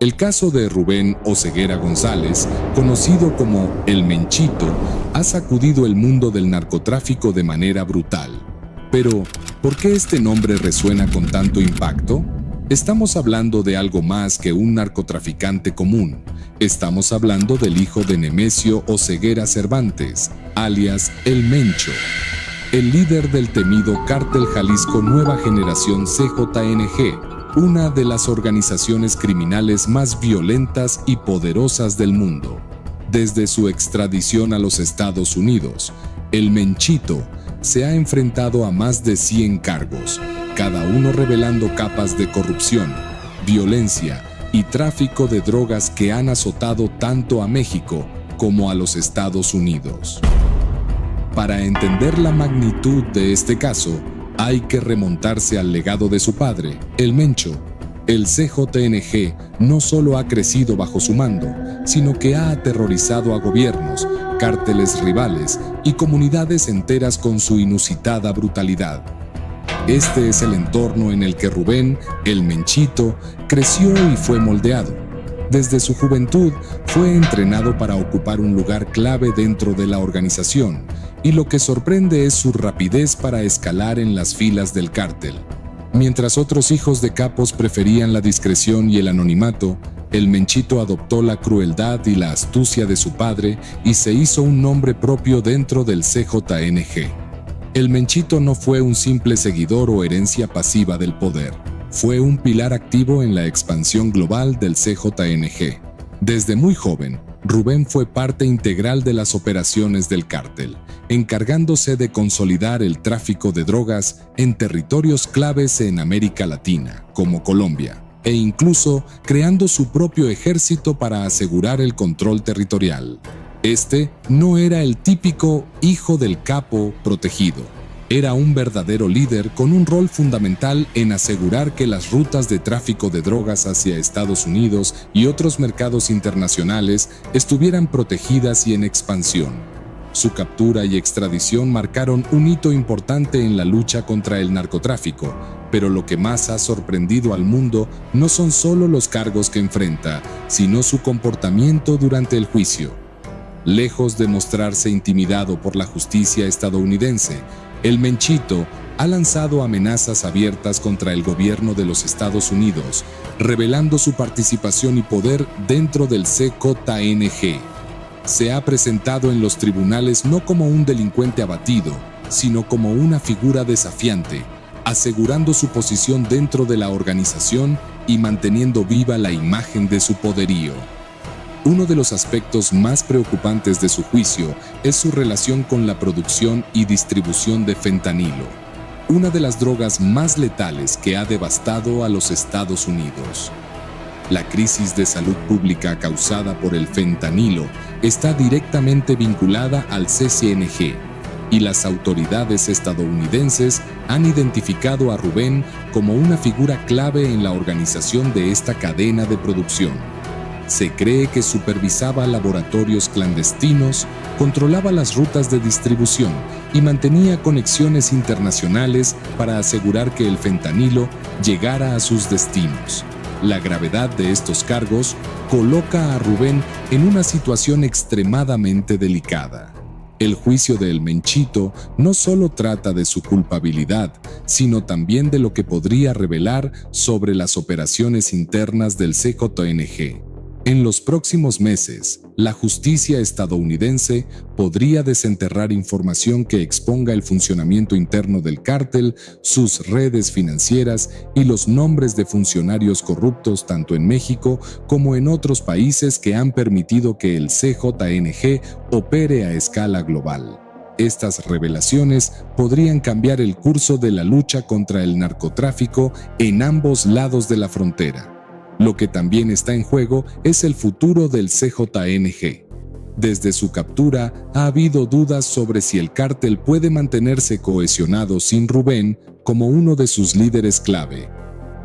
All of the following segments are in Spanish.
El caso de Rubén Oseguera González, conocido como El Menchito, ha sacudido el mundo del narcotráfico de manera brutal. Pero, ¿por qué este nombre resuena con tanto impacto? Estamos hablando de algo más que un narcotraficante común. Estamos hablando del hijo de Nemesio Oseguera Cervantes, alias El Mencho, el líder del temido Cártel Jalisco Nueva Generación CJNG, una de las organizaciones criminales más violentas y poderosas del mundo. Desde su extradición a los Estados Unidos, El Menchito se ha enfrentado a más de 100 cargos, cada uno revelando capas de corrupción, violencia y tráfico de drogas que han azotado tanto a México como a los Estados Unidos. Para entender la magnitud de este caso, hay que remontarse al legado de su padre, El Mencho. El CJNG no solo ha crecido bajo su mando, sino que ha aterrorizado a gobiernos, cárteles rivales y comunidades enteras con su inusitada brutalidad. Este es el entorno en el que Rubén, El Menchito, creció y fue moldeado. Desde su juventud fue entrenado para ocupar un lugar clave dentro de la organización, y lo que sorprende es su rapidez para escalar en las filas del cártel. Mientras otros hijos de capos preferían la discreción y el anonimato, El Menchito adoptó la crueldad y la astucia de su padre y se hizo un nombre propio dentro del CJNG. El Menchito no fue un simple seguidor o herencia pasiva del poder. Fue un pilar activo en la expansión global del CJNG. Desde muy joven, Rubén fue parte integral de las operaciones del cártel, encargándose de consolidar el tráfico de drogas en territorios claves en América Latina, como Colombia, e incluso creando su propio ejército para asegurar el control territorial. Este no era el típico hijo del capo protegido. Era un verdadero líder con un rol fundamental en asegurar que las rutas de tráfico de drogas hacia Estados Unidos y otros mercados internacionales estuvieran protegidas y en expansión. Su captura y extradición marcaron un hito importante en la lucha contra el narcotráfico, pero lo que más ha sorprendido al mundo no son solo los cargos que enfrenta, sino su comportamiento durante el juicio. Lejos de mostrarse intimidado por la justicia estadounidense, El Menchito ha lanzado amenazas abiertas contra el gobierno de los Estados Unidos, revelando su participación y poder dentro del CJNG. Se ha presentado en los tribunales no como un delincuente abatido, sino como una figura desafiante, asegurando su posición dentro de la organización y manteniendo viva la imagen de su poderío. Uno de los aspectos más preocupantes de su juicio es su relación con la producción y distribución de fentanilo, una de las drogas más letales que ha devastado a los Estados Unidos. La crisis de salud pública causada por el fentanilo está directamente vinculada al CJNG, y las autoridades estadounidenses han identificado a Rubén como una figura clave en la organización de esta cadena de producción. Se cree que supervisaba laboratorios clandestinos, controlaba las rutas de distribución y mantenía conexiones internacionales para asegurar que el fentanilo llegara a sus destinos. La gravedad de estos cargos coloca a Rubén en una situación extremadamente delicada. El juicio de El Menchito no solo trata de su culpabilidad, sino también de lo que podría revelar sobre las operaciones internas del CJNG. En los próximos meses, la justicia estadounidense podría desenterrar información que exponga el funcionamiento interno del cártel, sus redes financieras y los nombres de funcionarios corruptos tanto en México como en otros países que han permitido que el CJNG opere a escala global. Estas revelaciones podrían cambiar el curso de la lucha contra el narcotráfico en ambos lados de la frontera. Lo que también está en juego es el futuro del CJNG. Desde su captura ha habido dudas sobre si el cártel puede mantenerse cohesionado sin Rubén como uno de sus líderes clave.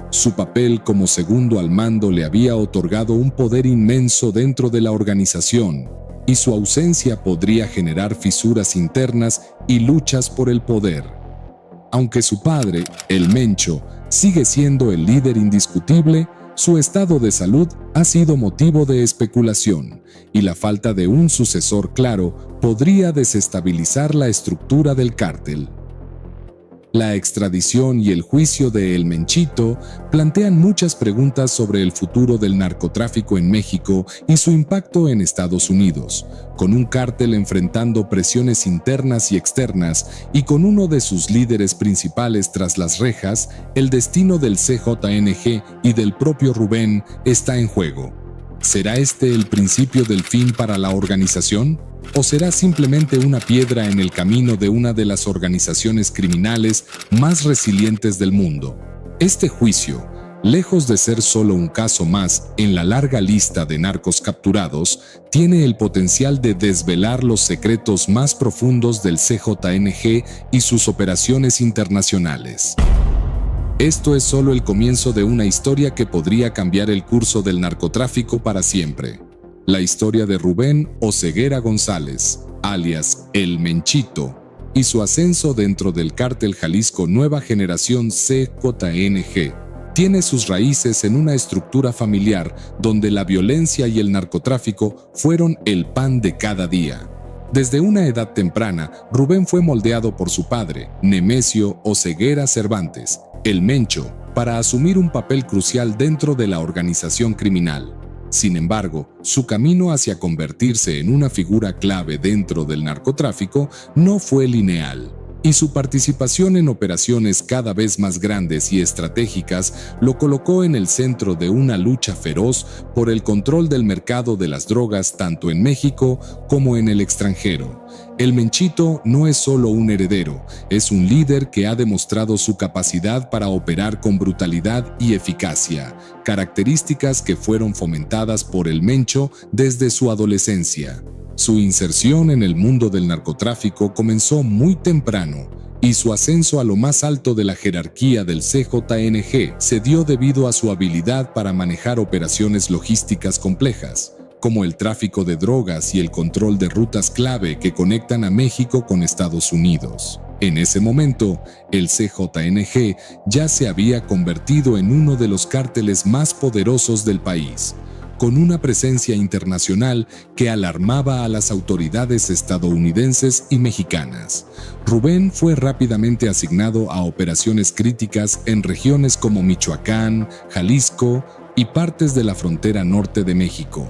Su papel como segundo al mando le había otorgado un poder inmenso dentro de la organización, y su ausencia podría generar fisuras internas y luchas por el poder. Aunque su padre, El Mencho, sigue siendo el líder indiscutible, Su estado de salud ha sido motivo de especulación, y la falta de un sucesor claro podría desestabilizar la estructura del cártel. La extradición y el juicio de El Menchito plantean muchas preguntas sobre el futuro del narcotráfico en México y su impacto en Estados Unidos, con un cártel enfrentando presiones internas y externas y con uno de sus líderes principales tras las rejas. El destino del CJNG y del propio Rubén está en juego. ¿Será este el principio del fin para la organización? ¿O será simplemente una piedra en el camino de una de las organizaciones criminales más resilientes del mundo? Este juicio, lejos de ser solo un caso más en la larga lista de narcos capturados, tiene el potencial de desvelar los secretos más profundos del CJNG y sus operaciones internacionales. Esto es solo el comienzo de una historia que podría cambiar el curso del narcotráfico para siempre. La historia de Rubén Oseguera González, alias El Menchito, y su ascenso dentro del cártel Jalisco Nueva Generación CJNG, tiene sus raíces en una estructura familiar donde la violencia y el narcotráfico fueron el pan de cada día. Desde una edad temprana, Rubén fue moldeado por su padre, Nemesio Oseguera Cervantes, el Mencho, para asumir un papel crucial dentro de la organización criminal. Sin embargo, su camino hacia convertirse en una figura clave dentro del narcotráfico no fue lineal, y su participación en operaciones cada vez más grandes y estratégicas lo colocó en el centro de una lucha feroz por el control del mercado de las drogas tanto en México como en el extranjero. El Menchito no es solo un heredero, es un líder que ha demostrado su capacidad para operar con brutalidad y eficacia, características que fueron fomentadas por el Mencho desde su adolescencia. Su inserción en el mundo del narcotráfico comenzó muy temprano, y su ascenso a lo más alto de la jerarquía del CJNG se dio debido a su habilidad para manejar operaciones logísticas complejas, como el tráfico de drogas y el control de rutas clave que conectan a México con Estados Unidos. En ese momento, el CJNG ya se había convertido en uno de los cárteles más poderosos del país, con una presencia internacional que alarmaba a las autoridades estadounidenses y mexicanas. Rubén fue rápidamente asignado a operaciones críticas en regiones como Michoacán, Jalisco y partes de la frontera norte de México.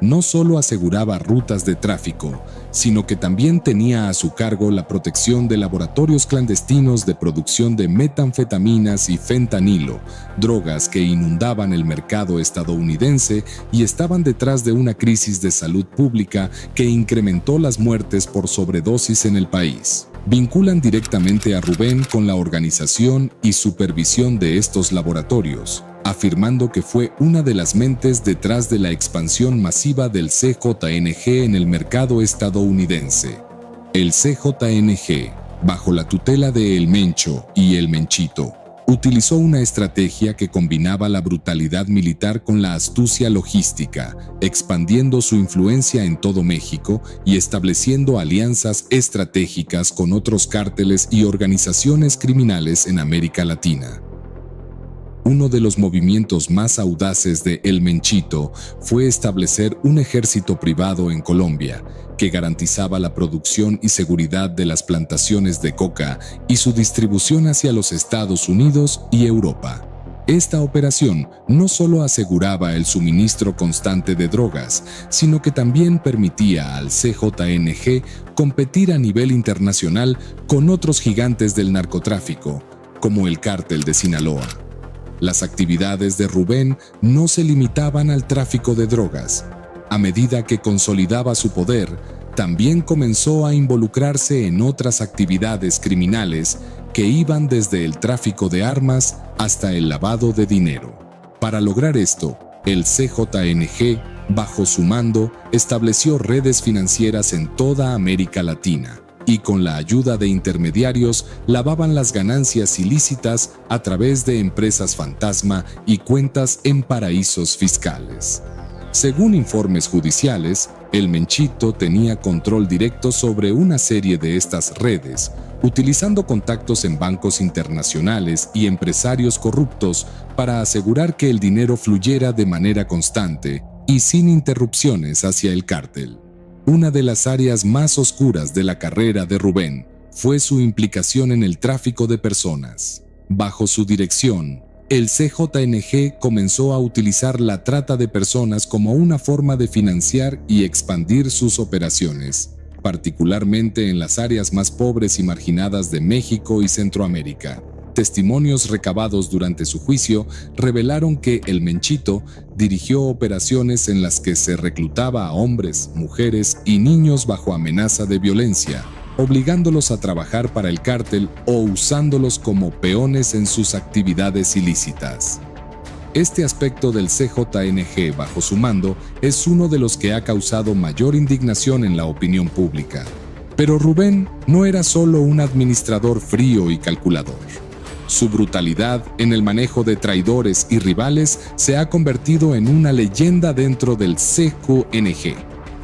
No solo aseguraba rutas de tráfico, sino que también tenía a su cargo la protección de laboratorios clandestinos de producción de metanfetaminas y fentanilo, drogas que inundaban el mercado estadounidense y estaban detrás de una crisis de salud pública que incrementó las muertes por sobredosis en el país. Vinculan directamente a Rubén con la organización y supervisión de estos laboratorios, afirmando que fue una de las mentes detrás de la expansión masiva del CJNG en el mercado estadounidense. El CJNG, bajo la tutela de El Mencho y El Menchito, utilizó una estrategia que combinaba la brutalidad militar con la astucia logística, expandiendo su influencia en todo México y estableciendo alianzas estratégicas con otros cárteles y organizaciones criminales en América Latina. Uno de los movimientos más audaces de El Menchito fue establecer un ejército privado en Colombia, que garantizaba la producción y seguridad de las plantaciones de coca y su distribución hacia los Estados Unidos y Europa. Esta operación no solo aseguraba el suministro constante de drogas, sino que también permitía al CJNG competir a nivel internacional con otros gigantes del narcotráfico, como el Cártel de Sinaloa. Las actividades de Rubén no se limitaban al tráfico de drogas. A medida que consolidaba su poder, también comenzó a involucrarse en otras actividades criminales que iban desde el tráfico de armas hasta el lavado de dinero. Para lograr esto, el CJNG, bajo su mando, estableció redes financieras en toda América Latina, y con la ayuda de intermediarios lavaban las ganancias ilícitas a través de empresas fantasma y cuentas en paraísos fiscales. Según informes judiciales, El Menchito tenía control directo sobre una serie de estas redes, utilizando contactos en bancos internacionales y empresarios corruptos para asegurar que el dinero fluyera de manera constante y sin interrupciones hacia el cártel. Una de las áreas más oscuras de la carrera de Rubén fue su implicación en el tráfico de personas. Bajo su dirección, el CJNG comenzó a utilizar la trata de personas como una forma de financiar y expandir sus operaciones, particularmente en las áreas más pobres y marginadas de México y Centroamérica. Testimonios recabados durante su juicio revelaron que el Menchito dirigió operaciones en las que se reclutaba a hombres, mujeres y niños bajo amenaza de violencia, obligándolos a trabajar para el cártel o usándolos como peones en sus actividades ilícitas. Este aspecto del CJNG bajo su mando es uno de los que ha causado mayor indignación en la opinión pública. Pero Rubén no era solo un administrador frío y calculador. Su brutalidad en el manejo de traidores y rivales se ha convertido en una leyenda dentro del CJNG.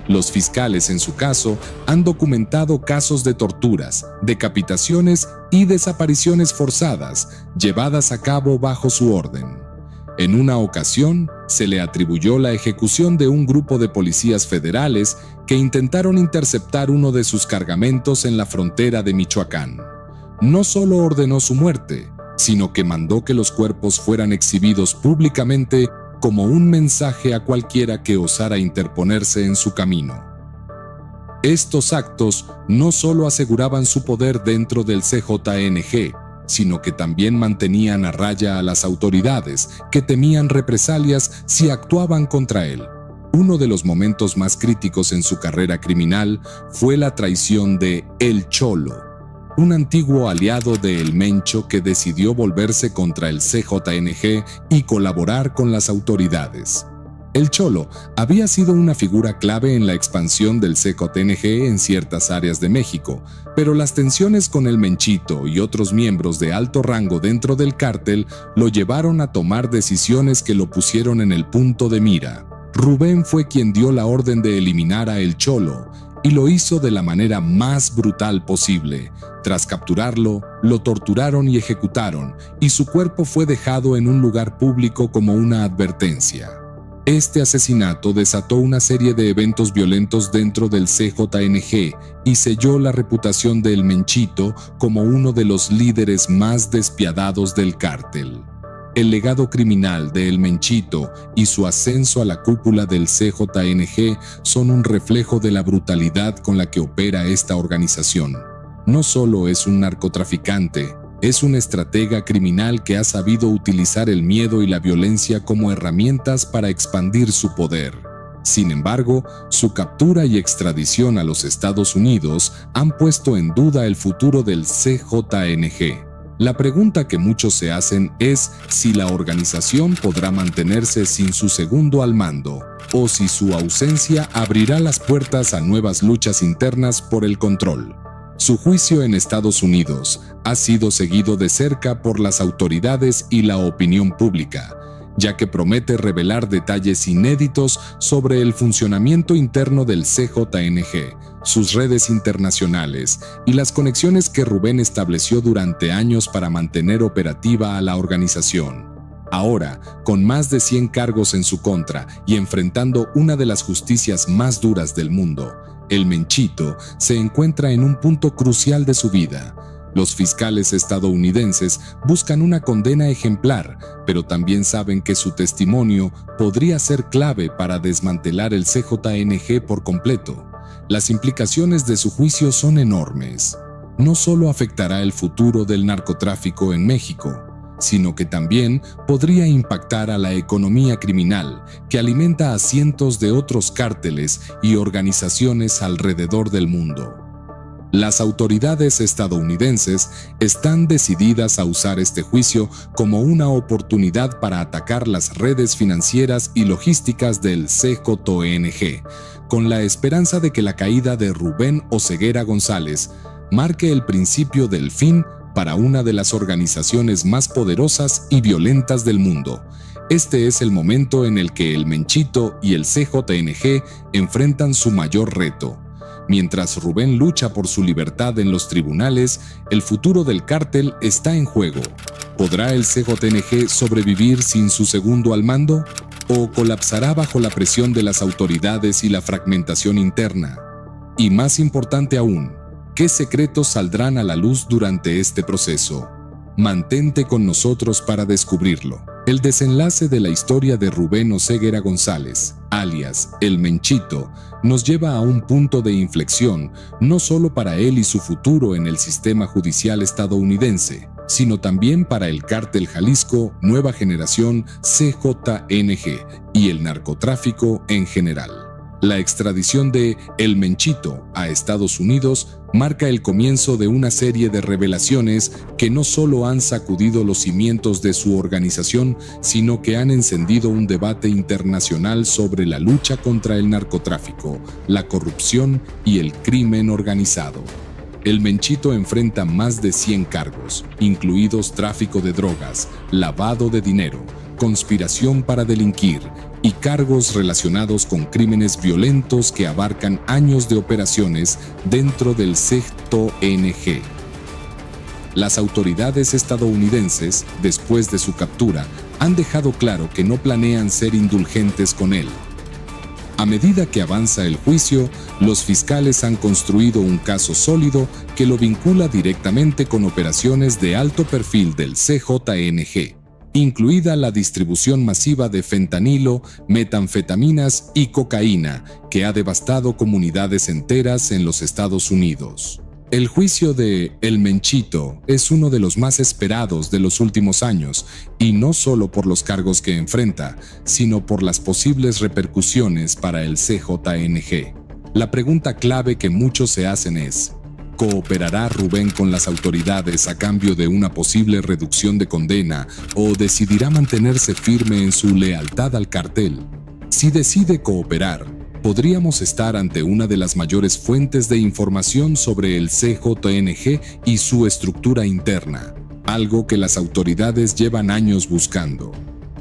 Los fiscales, en su caso, han documentado casos de torturas, decapitaciones y desapariciones forzadas llevadas a cabo bajo su orden. En una ocasión, se le atribuyó la ejecución de un grupo de policías federales que intentaron interceptar uno de sus cargamentos en la frontera de Michoacán. No solo ordenó su muerte, sino que mandó que los cuerpos fueran exhibidos públicamente como un mensaje a cualquiera que osara interponerse en su camino. Estos actos no solo aseguraban su poder dentro del CJNG, sino que también mantenían a raya a las autoridades, que temían represalias si actuaban contra él. Uno de los momentos más críticos en su carrera criminal fue la traición de El Cholo, un antiguo aliado de El Mencho que decidió volverse contra el CJNG y colaborar con las autoridades. El Cholo había sido una figura clave en la expansión del CJNG en ciertas áreas de México, pero las tensiones con el Menchito y otros miembros de alto rango dentro del cártel lo llevaron a tomar decisiones que lo pusieron en el punto de mira. Rubén fue quien dio la orden de eliminar a El Cholo, y lo hizo de la manera más brutal posible. Tras capturarlo, lo torturaron y ejecutaron, y su cuerpo fue dejado en un lugar público como una advertencia. Este asesinato desató una serie de eventos violentos dentro del CJNG y selló la reputación de El Menchito como uno de los líderes más despiadados del cártel. El legado criminal de El Menchito y su ascenso a la cúpula del CJNG son un reflejo de la brutalidad con la que opera esta organización. No solo es un narcotraficante, es un estratega criminal que ha sabido utilizar el miedo y la violencia como herramientas para expandir su poder. Sin embargo, su captura y extradición a los Estados Unidos han puesto en duda el futuro del CJNG. La pregunta que muchos se hacen es si la organización podrá mantenerse sin su segundo al mando, o si su ausencia abrirá las puertas a nuevas luchas internas por el control. Su juicio en Estados Unidos ha sido seguido de cerca por las autoridades y la opinión pública, ya que promete revelar detalles inéditos sobre el funcionamiento interno del CJNG, sus redes internacionales y las conexiones que Rubén estableció durante años para mantener operativa a la organización. Ahora, con más de 100 cargos en su contra y enfrentando una de las justicias más duras del mundo, El Menchito se encuentra en un punto crucial de su vida. Los fiscales estadounidenses buscan una condena ejemplar, pero también saben que su testimonio podría ser clave para desmantelar el CJNG por completo. Las implicaciones de su juicio son enormes. No solo afectará el futuro del narcotráfico en México, sino que también podría impactar a la economía criminal que alimenta a cientos de otros cárteles y organizaciones alrededor del mundo. Las autoridades estadounidenses están decididas a usar este juicio como una oportunidad para atacar las redes financieras y logísticas del CJNG, con la esperanza de que la caída de Rubén Oseguera González marque el principio del fin para una de las organizaciones más poderosas y violentas del mundo. Este es el momento en el que El Menchito y el CJNG enfrentan su mayor reto: Mientras Rubén lucha por su libertad en los tribunales, el futuro del cártel está en juego. ¿Podrá el CJNG sobrevivir sin su segundo al mando? ¿O colapsará bajo la presión de las autoridades y la fragmentación interna? Y más importante aún, ¿qué secretos saldrán a la luz durante este proceso? Mantente con nosotros para descubrirlo. El desenlace de la historia de Rubén Oseguera González, alias El Menchito, nos lleva a un punto de inflexión, no solo para él y su futuro en el sistema judicial estadounidense, sino también para el Cártel Jalisco Nueva Generación CJNG y el narcotráfico en general. La extradición de El Menchito a Estados Unidos marca el comienzo de una serie de revelaciones que no solo han sacudido los cimientos de su organización, sino que han encendido un debate internacional sobre la lucha contra el narcotráfico, la corrupción y el crimen organizado. El Menchito enfrenta más de 100 cargos, incluidos tráfico de drogas, lavado de dinero, conspiración para delinquir y cargos relacionados con crímenes violentos que abarcan años de operaciones dentro del CJNG. Las autoridades estadounidenses, después de su captura, han dejado claro que no planean ser indulgentes con él. A medida que avanza el juicio, los fiscales han construido un caso sólido que lo vincula directamente con operaciones de alto perfil del CJNG, incluida la distribución masiva de fentanilo, metanfetaminas y cocaína, que ha devastado comunidades enteras en los Estados Unidos. El juicio de El Menchito es uno de los más esperados de los últimos años, y no solo por los cargos que enfrenta, sino por las posibles repercusiones para el CJNG. La pregunta clave que muchos se hacen es: ¿cooperará Rubén con las autoridades a cambio de una posible reducción de condena o decidirá mantenerse firme en su lealtad al cartel? Si decide cooperar, podríamos estar ante una de las mayores fuentes de información sobre el CJNG y su estructura interna, algo que las autoridades llevan años buscando.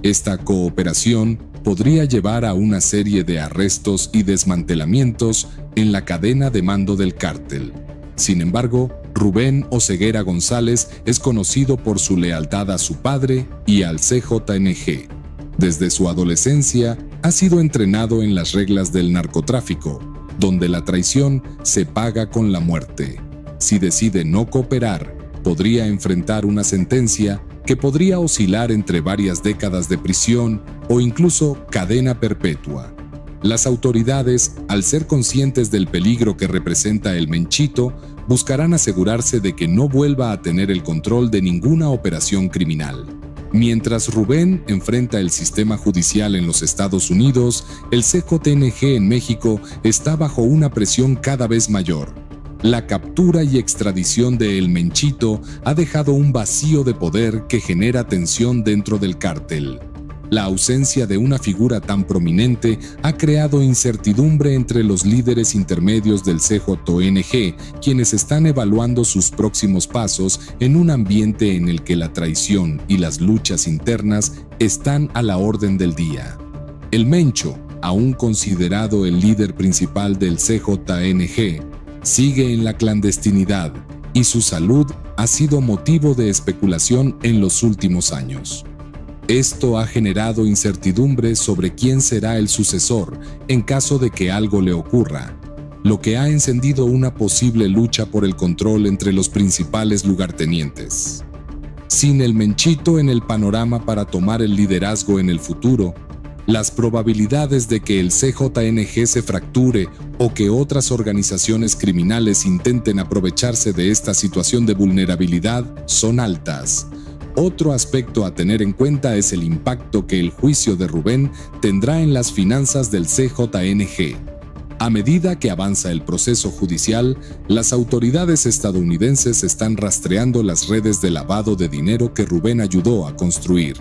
Esta cooperación podría llevar a una serie de arrestos y desmantelamientos en la cadena de mando del cártel. Sin embargo, Rubén Oseguera González es conocido por su lealtad a su padre y al CJNG. Desde su adolescencia, ha sido entrenado en las reglas del narcotráfico, donde la traición se paga con la muerte. Si decide no cooperar, podría enfrentar una sentencia que podría oscilar entre varias décadas de prisión o incluso cadena perpetua. Las autoridades, al ser conscientes del peligro que representa el Menchito, buscarán asegurarse de que no vuelva a tener el control de ninguna operación criminal. Mientras Rubén enfrenta el sistema judicial en los Estados Unidos, el CJNG en México está bajo una presión cada vez mayor. La captura y extradición de El Menchito ha dejado un vacío de poder que genera tensión dentro del cártel. La ausencia de una figura tan prominente ha creado incertidumbre entre los líderes intermedios del CJNG, quienes están evaluando sus próximos pasos en un ambiente en el que la traición y las luchas internas están a la orden del día. El Mencho, aún considerado el líder principal del CJNG, sigue en la clandestinidad y su salud ha sido motivo de especulación en los últimos años. Esto ha generado incertidumbre sobre quién será el sucesor en caso de que algo le ocurra, lo que ha encendido una posible lucha por el control entre los principales lugartenientes. Sin el Menchito en el panorama para tomar el liderazgo en el futuro, las probabilidades de que el CJNG se fracture o que otras organizaciones criminales intenten aprovecharse de esta situación de vulnerabilidad son altas. Otro aspecto a tener en cuenta es el impacto que el juicio de Rubén tendrá en las finanzas del CJNG. A medida que avanza el proceso judicial, las autoridades estadounidenses están rastreando las redes de lavado de dinero que Rubén ayudó a construir.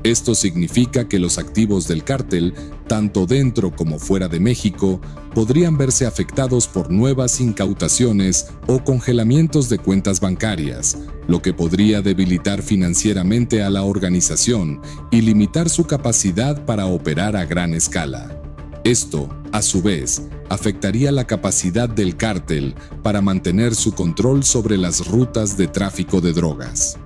Esto significa que los activos del cártel, tanto dentro como fuera de México, podrían verse afectados por nuevas incautaciones o congelamientos de cuentas bancarias, lo que podría debilitar financieramente a la organización y limitar su capacidad para operar a gran escala. Esto, a su vez, afectaría la capacidad del cártel para mantener su control sobre las rutas de tráfico de drogas.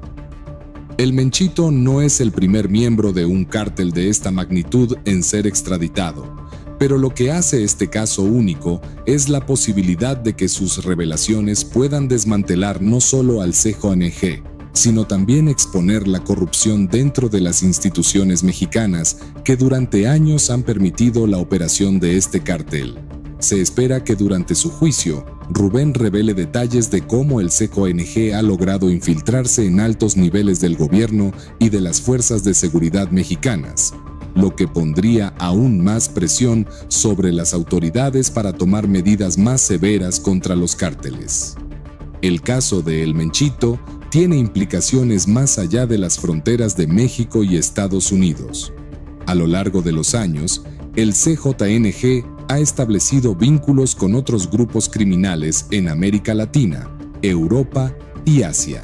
El Menchito no es el primer miembro de un cártel de esta magnitud en ser extraditado, pero lo que hace este caso único es la posibilidad de que sus revelaciones puedan desmantelar no solo al CJNG, sino también exponer la corrupción dentro de las instituciones mexicanas que durante años han permitido la operación de este cártel. Se espera que durante su juicio, Rubén revele detalles de cómo el CJNG ha logrado infiltrarse en altos niveles del gobierno y de las fuerzas de seguridad mexicanas, lo que pondría aún más presión sobre las autoridades para tomar medidas más severas contra los cárteles. El caso de El Menchito tiene implicaciones más allá de las fronteras de México y Estados Unidos. A lo largo de los años, el CJNG ha establecido vínculos con otros grupos criminales en América Latina, Europa y Asia,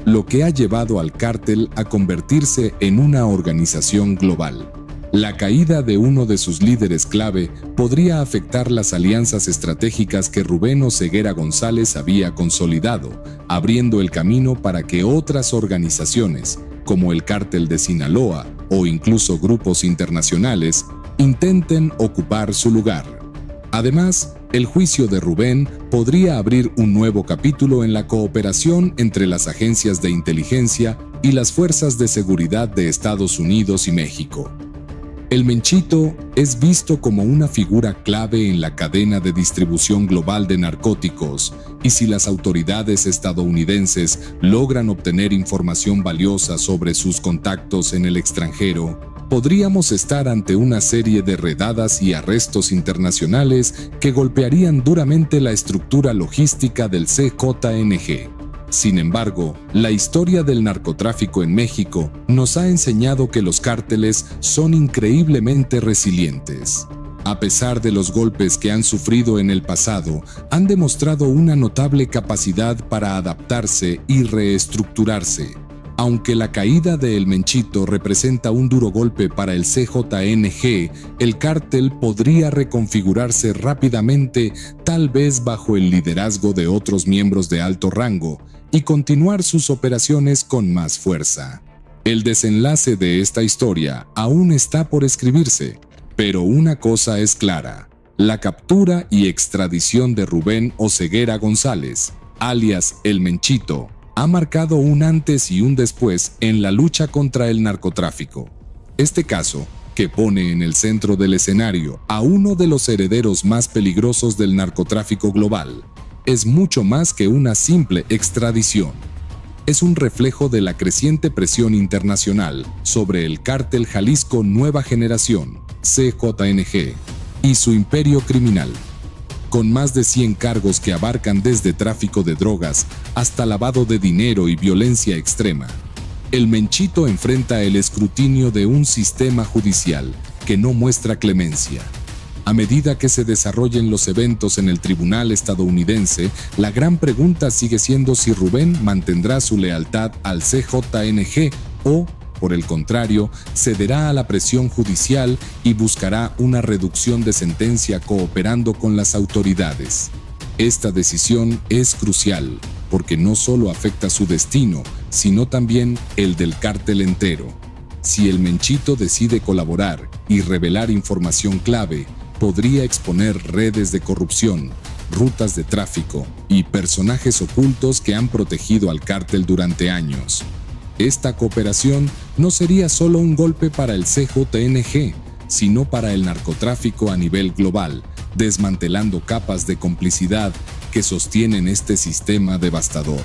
lo que ha llevado al cártel a convertirse en una organización global. La caída de uno de sus líderes clave podría afectar las alianzas estratégicas que Rubén Oseguera González había consolidado, abriendo el camino para que otras organizaciones, como el Cártel de Sinaloa o incluso grupos internacionales, intenten ocupar su lugar. Además, el juicio de Rubén podría abrir un nuevo capítulo en la cooperación entre las agencias de inteligencia y las fuerzas de seguridad de Estados Unidos y México. El Menchito es visto como una figura clave en la cadena de distribución global de narcóticos, y si las autoridades estadounidenses logran obtener información valiosa sobre sus contactos en el extranjero, podríamos estar ante una serie de redadas y arrestos internacionales que golpearían duramente la estructura logística del CJNG. Sin embargo, la historia del narcotráfico en México nos ha enseñado que los cárteles son increíblemente resilientes. A pesar de los golpes que han sufrido en el pasado, han demostrado una notable capacidad para adaptarse y reestructurarse. Aunque la caída de El Menchito representa un duro golpe para el CJNG, el cártel podría reconfigurarse rápidamente, tal vez bajo el liderazgo de otros miembros de alto rango, y continuar sus operaciones con más fuerza. El desenlace de esta historia aún está por escribirse, pero una cosa es clara: la captura y extradición de Rubén Oseguera González, alias El Menchito, ha marcado un antes y un después en la lucha contra el narcotráfico. Este caso, que pone en el centro del escenario a uno de los herederos más peligrosos del narcotráfico global, es mucho más que una simple extradición. Es un reflejo de la creciente presión internacional sobre el Cártel Jalisco Nueva Generación, CJNG, y su imperio criminal. Con más de 100 cargos que abarcan desde tráfico de drogas hasta lavado de dinero y violencia extrema, El Menchito enfrenta el escrutinio de un sistema judicial que no muestra clemencia. A medida que se desarrollen los eventos en el tribunal estadounidense, la gran pregunta sigue siendo si Rubén mantendrá su lealtad al CJNG o, por el contrario, cederá a la presión judicial y buscará una reducción de sentencia cooperando con las autoridades. Esta decisión es crucial, porque no solo afecta su destino, sino también el del cártel entero. Si El Menchito decide colaborar y revelar información clave, podría exponer redes de corrupción, rutas de tráfico y personajes ocultos que han protegido al cártel durante años. Esta cooperación no sería solo un golpe para el CJNG, sino para el narcotráfico a nivel global, desmantelando capas de complicidad que sostienen este sistema devastador.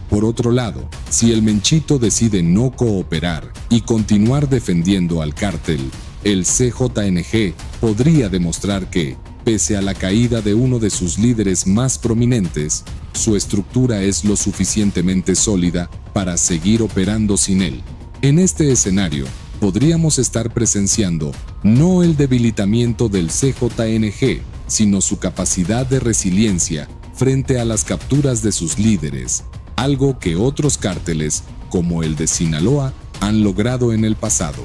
Por otro lado, si El Menchito decide no cooperar y continuar defendiendo al cártel, el CJNG podría demostrar que, pese a la caída de uno de sus líderes más prominentes, su estructura es lo suficientemente sólida para seguir operando sin él. En este escenario, podríamos estar presenciando no el debilitamiento del CJNG, sino su capacidad de resiliencia frente a las capturas de sus líderes, algo que otros cárteles, como el de Sinaloa, han logrado en el pasado.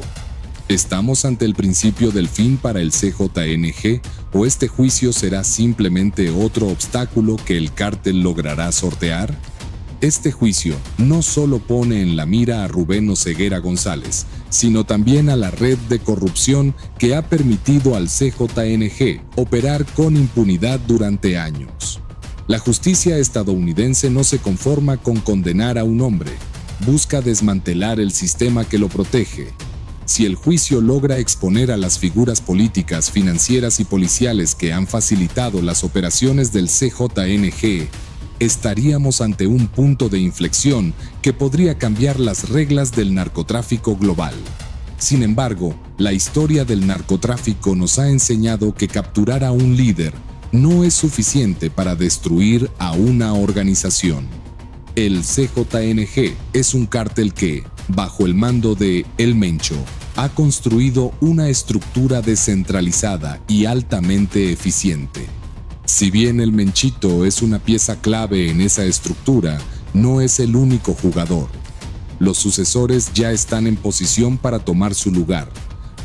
¿Estamos ante el principio del fin para el CJNG ¿O este juicio será simplemente otro obstáculo que el cártel logrará sortear? Este juicio no solo pone en la mira a Rubén Oceguera González, sino también a la red de corrupción que ha permitido al CJNG operar con impunidad durante años. La justicia estadounidense no se conforma con condenar a un hombre, busca desmantelar el sistema que lo protege. Si el juicio logra exponer a las figuras políticas, financieras y policiales que han facilitado las operaciones del CJNG, estaríamos ante un punto de inflexión que podría cambiar las reglas del narcotráfico global. Sin embargo, la historia del narcotráfico nos ha enseñado que capturar a un líder no es suficiente para destruir a una organización. El CJNG es un cártel que, bajo el mando de El Mencho, ha construido una estructura descentralizada y altamente eficiente. Si bien el Menchito es una pieza clave en esa estructura, no es el único jugador. Los sucesores ya están en posición para tomar su lugar,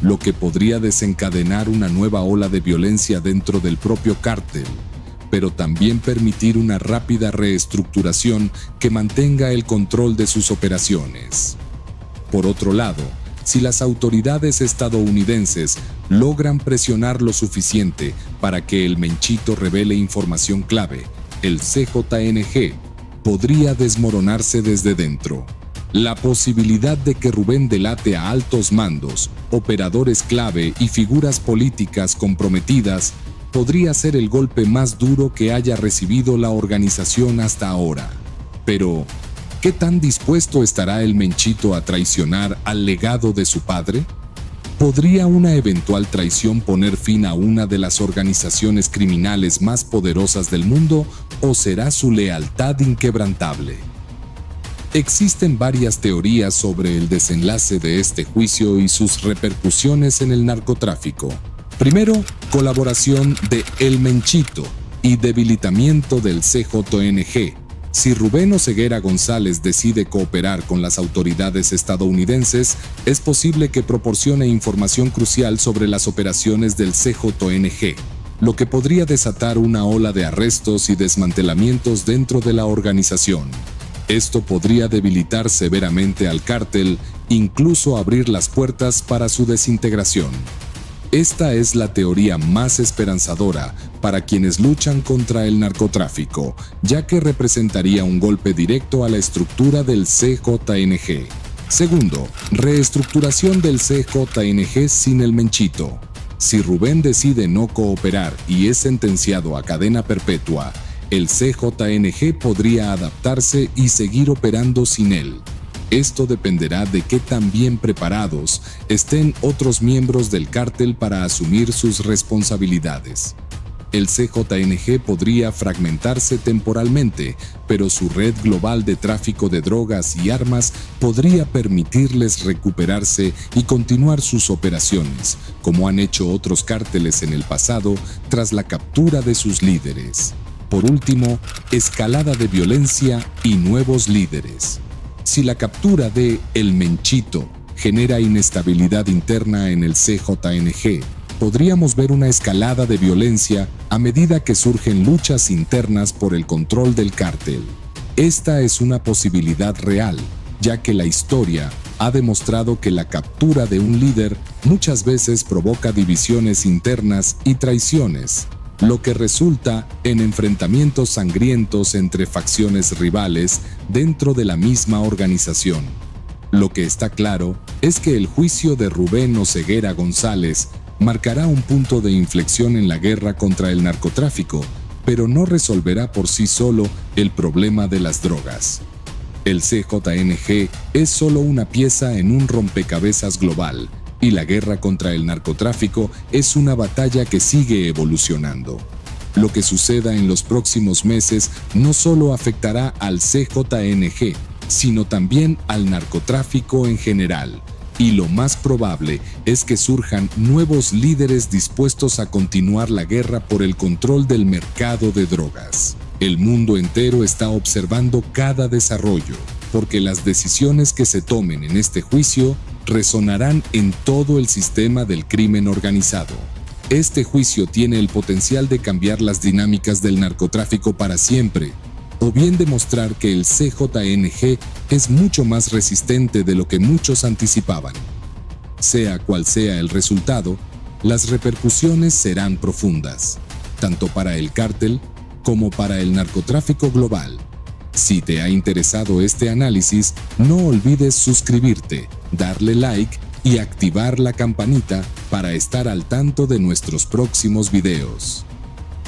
lo que podría desencadenar una nueva ola de violencia dentro del propio cártel, pero también permitir una rápida reestructuración que mantenga el control de sus operaciones. Por otro lado, si las autoridades estadounidenses logran presionar lo suficiente para que el Menchito revele información clave, el CJNG podría desmoronarse desde dentro. La posibilidad de que Rubén delate a altos mandos, operadores clave y figuras políticas comprometidas podría ser el golpe más duro que haya recibido la organización hasta ahora. Pero, ¿qué tan dispuesto estará el Menchito a traicionar al legado de su padre? ¿Podría una eventual traición poner fin a una de las organizaciones criminales más poderosas del mundo o será su lealtad inquebrantable? Existen varias teorías sobre el desenlace de este juicio y sus repercusiones en el narcotráfico. Primero, colaboración de El Menchito y debilitamiento del CJNG. Si Rubén Oceguera González decide cooperar con las autoridades estadounidenses, es posible que proporcione información crucial sobre las operaciones del CJNG, lo que podría desatar una ola de arrestos y desmantelamientos dentro de la organización. Esto podría debilitar severamente al cártel, incluso abrir las puertas para su desintegración. Esta es la teoría más esperanzadora para quienes luchan contra el narcotráfico, ya que representaría un golpe directo a la estructura del CJNG. Segundo, reestructuración del CJNG sin el Menchito. Si Rubén decide no cooperar y es sentenciado a cadena perpetua, el CJNG podría adaptarse y seguir operando sin él. Esto dependerá de qué tan bien preparados estén otros miembros del cártel para asumir sus responsabilidades. El CJNG podría fragmentarse temporalmente, pero su red global de tráfico de drogas y armas podría permitirles recuperarse y continuar sus operaciones, como han hecho otros cárteles en el pasado tras la captura de sus líderes. Por último, escalada de violencia y nuevos líderes. Si la captura de El Menchito genera inestabilidad interna en el CJNG, podríamos ver una escalada de violencia a medida que surgen luchas internas por el control del cártel. Esta es una posibilidad real, ya que la historia ha demostrado que la captura de un líder muchas veces provoca divisiones internas y traiciones, lo que resulta en enfrentamientos sangrientos entre facciones rivales dentro de la misma organización. Lo que está claro es que el juicio de Rubén Oceguera González marcará un punto de inflexión en la guerra contra el narcotráfico, pero no resolverá por sí solo el problema de las drogas. El CJNG es solo una pieza en un rompecabezas global, y la guerra contra el narcotráfico es una batalla que sigue evolucionando. Lo que suceda en los próximos meses no solo afectará al CJNG, sino también al narcotráfico en general, y lo más probable es que surjan nuevos líderes dispuestos a continuar la guerra por el control del mercado de drogas. El mundo entero está observando cada desarrollo, porque las decisiones que se tomen en este juicio resonarán en todo el sistema del crimen organizado. Este juicio tiene el potencial de cambiar las dinámicas del narcotráfico para siempre, o bien demostrar que el CJNG es mucho más resistente de lo que muchos anticipaban. Sea cual sea el resultado, las repercusiones serán profundas, tanto para el cártel como para el narcotráfico global. Si te ha interesado este análisis, no olvides suscribirte, darle like y activar la campanita para estar al tanto de nuestros próximos videos.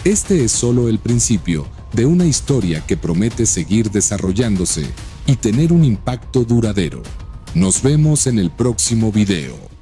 Este es solo el principio de una historia que promete seguir desarrollándose y tener un impacto duradero. Nos vemos en el próximo video.